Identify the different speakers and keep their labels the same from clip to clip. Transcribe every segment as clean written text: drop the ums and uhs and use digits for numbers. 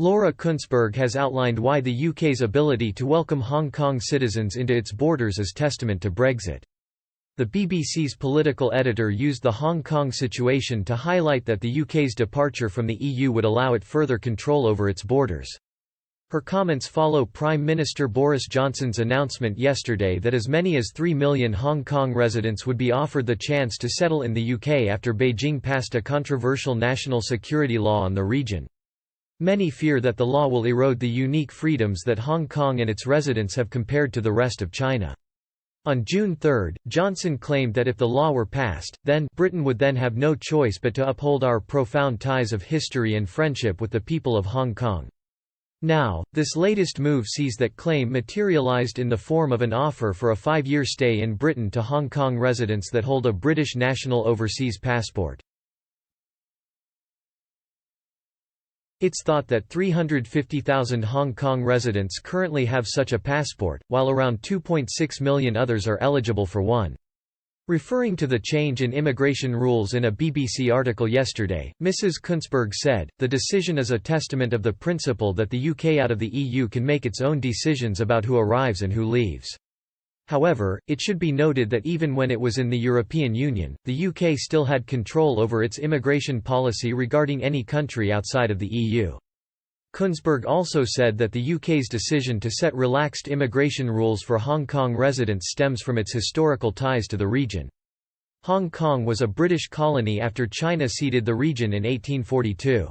Speaker 1: Laura Kuenssberg has outlined why the UK's ability to welcome Hong Kong citizens into its borders is testament to Brexit. The BBC's political editor used the Hong Kong situation to highlight that the UK's departure from the EU would allow it further control over its borders. Her comments follow Prime Minister Boris Johnson's announcement yesterday that as many as 3 million Hong Kong residents would be offered the chance to settle in the UK after Beijing passed a controversial national security law on the region. Many fear that the law will erode the unique freedoms that Hong Kong and its residents have compared to the rest of China. On June 3, Johnson claimed that if the law were passed, then Britain would then have no choice but to uphold our profound ties of history and friendship with the people of Hong Kong. Now, this latest move sees that claim materialized in the form of an offer for a 5-year stay in Britain to Hong Kong residents that hold a British national overseas passport. It's thought that 350,000 Hong Kong residents currently have such a passport, while around 2.6 million others are eligible for one. Referring to the change in immigration rules in a BBC article yesterday, Mrs. Kuenssberg said, "The decision is a testament of the principle that the UK out of the EU can make its own decisions about who arrives and who leaves." However, it should be noted that even when it was in the European Union, the UK still had control over its immigration policy regarding any country outside of the EU. Kuenssberg also said that the UK's decision to set relaxed immigration rules for Hong Kong residents stems from its historical ties to the region. Hong Kong was a British colony after China ceded the region in 1842.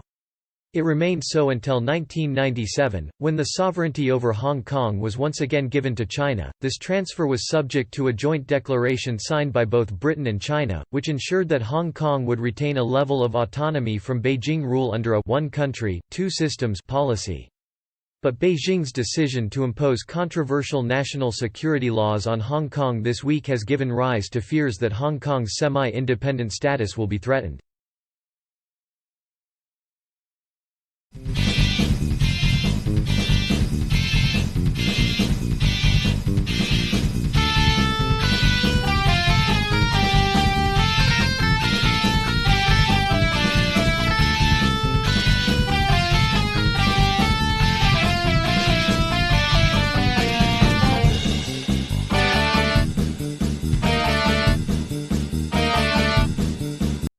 Speaker 1: It remained so until 1997, when the sovereignty over Hong Kong was once again given to China. This transfer was subject to a joint declaration signed by both Britain and China, which ensured that Hong Kong would retain a level of autonomy from Beijing rule under a one country, two systems policy. But Beijing's decision to impose controversial national security laws on Hong Kong this week has given rise to fears that Hong Kong's semi-independent status will be threatened.